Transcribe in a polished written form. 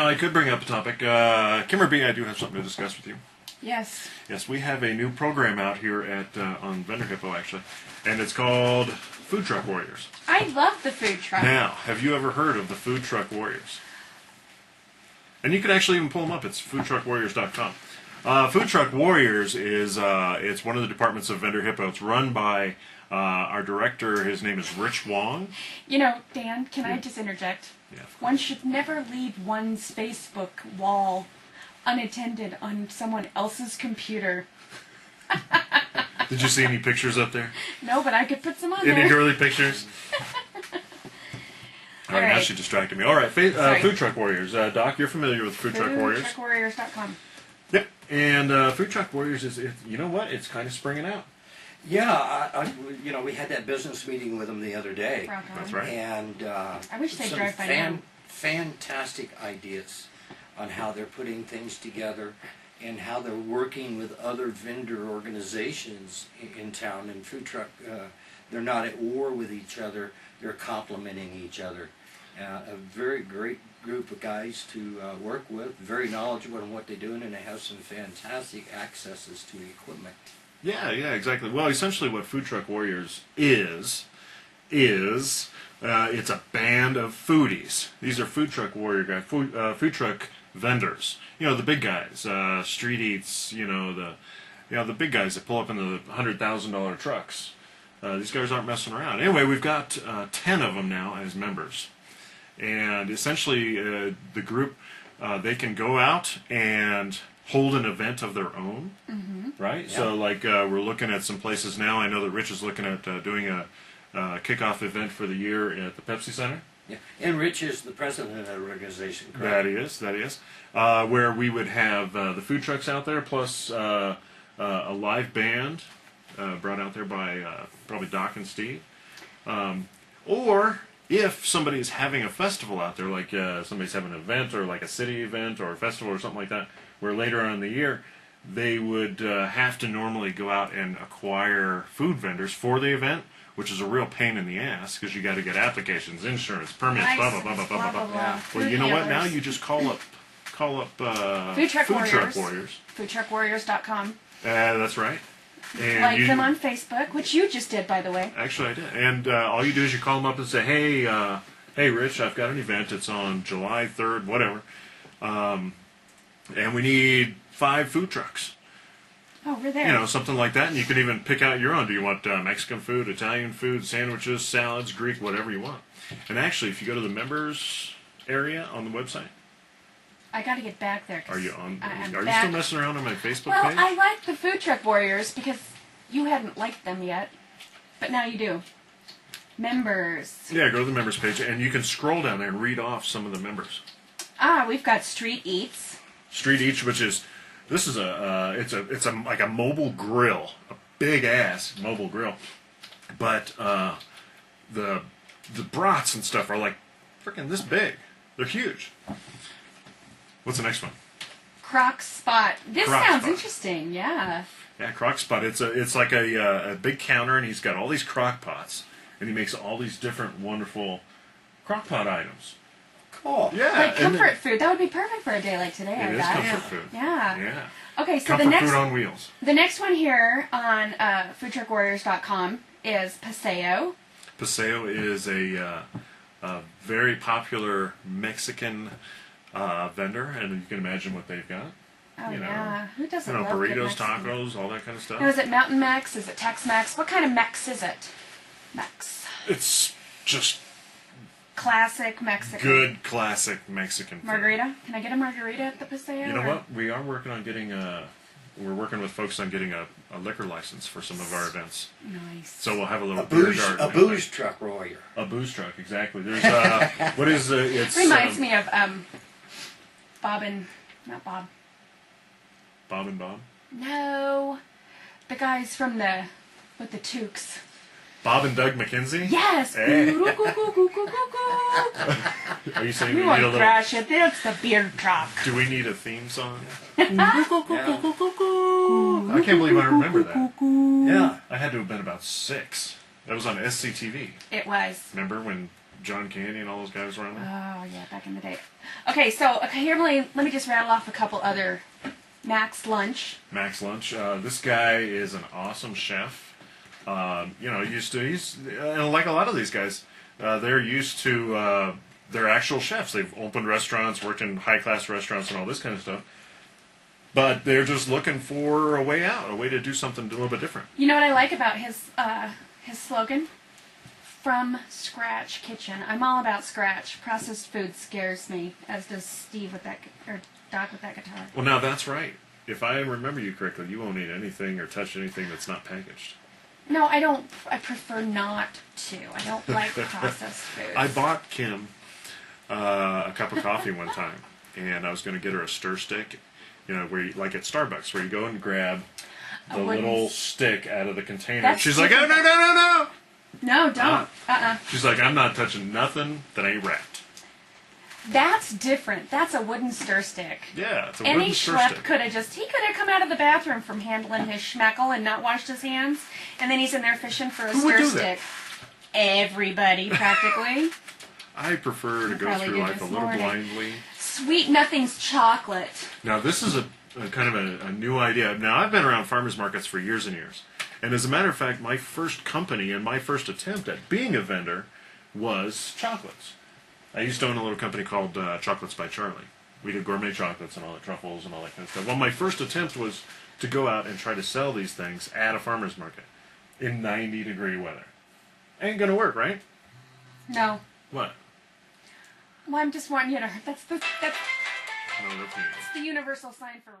Now, I could bring up a topic. Kimmer B, I do have something to discuss with you. Yes. Yes, we have a new program out here at on Vendor Hippo, actually, and it's called Food Truck Warriors. I love the food truck. Now, have you ever heard of the Food Truck Warriors? And you can actually even pull them up. It's foodtruckwarriors.com. Food Truck Warriors is it's one of the departments of Vendor Hippo. It's run by our director. His name is Rich Wong. You know, Dan, can I just interject? Yeah. One should never leave one's Facebook wall unattended on someone else's computer. Did you see any pictures up there? No, but I could put some on there. Any girly pictures? All right, now she distracted me. All right, Food Truck Warriors. Doc, you're familiar with Food Truck Warriors. Foodtruckwarriors.com. Yep, and Food Truck Warriors is, you know what? It's kind of springing out. Yeah, we had that business meeting with them the other day. That's right. And I wish they'd drive by now. Fantastic ideas on how they're putting things together and how they're working with other vendor organizations in town. And Food Truck, they're not at war with each other, they're complementing each other. A very great group of guys to work with, very knowledgeable in what they're doing, and they have some fantastic accesses to equipment. Yeah, exactly. Well, essentially what Food Truck Warriors is it's a band of foodies. These are Food Truck Warrior guys, food truck vendors. You know, the big guys, Street Eats. The big guys that pull up in the $100,000 trucks. These guys aren't messing around. Anyway, we've got 10 of them now as members, and essentially the group they can go out and hold an event of their own, right? Yeah. So, like, we're looking at some places now. I know that Rich is looking at doing a kickoff event for the year at the Pepsi Center. Yeah, and Rich is the president of that organization, correct? That is. Where we would have the food trucks out there, plus a live band brought out there by probably Doc and Steve. Or if somebody's having a festival out there, like somebody's having an event or like a city event or a festival or something like that, where later on in the year they would have to normally go out and acquire food vendors for the event, which is a real pain in the ass because you got to get applications, insurance, permits, blah blah blah blah blah blah. Yeah. Well, you know what? Now you just call up Food Truck Warriors. Foodtruckwarriors.com. That's right. And like them on Facebook, which you just did, by the way. Actually, I did. And all you do is you call them up and say, hey, Rich, I've got an event. It's on July 3rd, whatever. And we need 5 food trucks. Oh, we're there. Something like that. And you can even pick out your own. Do you want Mexican food, Italian food, sandwiches, salads, Greek, whatever you want. And actually, if you go to the members area on the website. I got to get back there. Are you still messing around on my Facebook Well, page? I like the Food Truck Warriors because you hadn't liked them yet, but now you do. Members. Yeah, go to the members page, and you can scroll down there and read off some of the members. We've got Street Eats. Street Eats, which is it's like a mobile grill, a big ass mobile grill, but the brats and stuff are like freaking this big. They're huge. What's the next one? Crock Spot. This Crock sounds Spot. interesting. Yeah. Yeah, Crock Spot. It's like a big counter, and he's got all these crock pots, and he makes all these different wonderful crock pot items. Cool. Yeah. Like comfort food. That would be perfect for a day like today. It is comfort food. Yeah. Yeah. Okay, so comfort food on wheels. The next one here on foodtruckwarriors.com is Paseo. Paseo is a very popular Mexican vendor, and you can imagine what they've got. Oh, yeah. Who doesn't love burritos, good Mexican? tacos, all that kind of stuff. Now, is it Mountain Mex? Is it Tex-Mex? What kind of Mex is it? Mex. It's just classic Mexican. Good classic Mexican food. Margarita? Can I get a margarita at the Paseo? You know what? We are working on getting we're working with folks on getting a liquor license for some of our events. Nice. So we'll have a little beer garden. A booze truck warrior. A booze truck, exactly. There's what is it's reminds me of Bob and not Bob. Bob and Bob? No. The guys from with the toques. Bob and Doug McKenzie? Yes! Hey. Are you saying We we want need a to little... crash it. It's the beer truck. Do we need a theme song? I can't believe I remember that. Yeah. I had to have been about 6. That was on SCTV. It was. Remember when John Candy and all those guys around there. Oh, yeah, back in the day. Okay, so here, let me just rattle off a couple other. Max Lunch. Max Lunch. This guy is an awesome chef. He's and like a lot of these guys, they're used to they're actual chefs. They've opened restaurants, worked in high class restaurants, and all this kind of stuff. But they're just looking for a way out, a way to do something a little bit different. You know what I like about his slogan? From Scratch Kitchen. I'm all about scratch. Processed food scares me, as does Steve with that, or Doc with that guitar. Well, now that's right. If I remember you correctly, you won't eat anything or touch anything that's not packaged. No, I don't. I prefer not to. I don't like processed foods. I bought Kim a cup of coffee one time, and I was going to get her a stir stick, where you, like at Starbucks, where you go and grab the little stick out of the container. She's like, oh, no. No, don't. She's like, I'm not touching nothing that ain't wrapped. That's different. That's a wooden stir stick. Yeah, it's a Any wooden stir schlep stick. could have come out of the bathroom from handling his schmeckle and not washed his hands, and then he's in there fishing for a Who would stir do stick. that? Everybody, practically. I prefer to go through life a little blindly. Sweet nothing's chocolate. Now, this is a kind of a new idea. Now, I've been around farmers markets for years and years. And as a matter of fact, my first company and my first attempt at being a vendor was chocolates. I used to own a little company called Chocolates by Charlie. We did gourmet chocolates and all the truffles and all that kind of stuff. Well, my first attempt was to go out and try to sell these things at a farmer's market in 90-degree weather. Ain't gonna work, right? No. What? Well, I'm just wanting you to. That's No, that's me. the universal sign for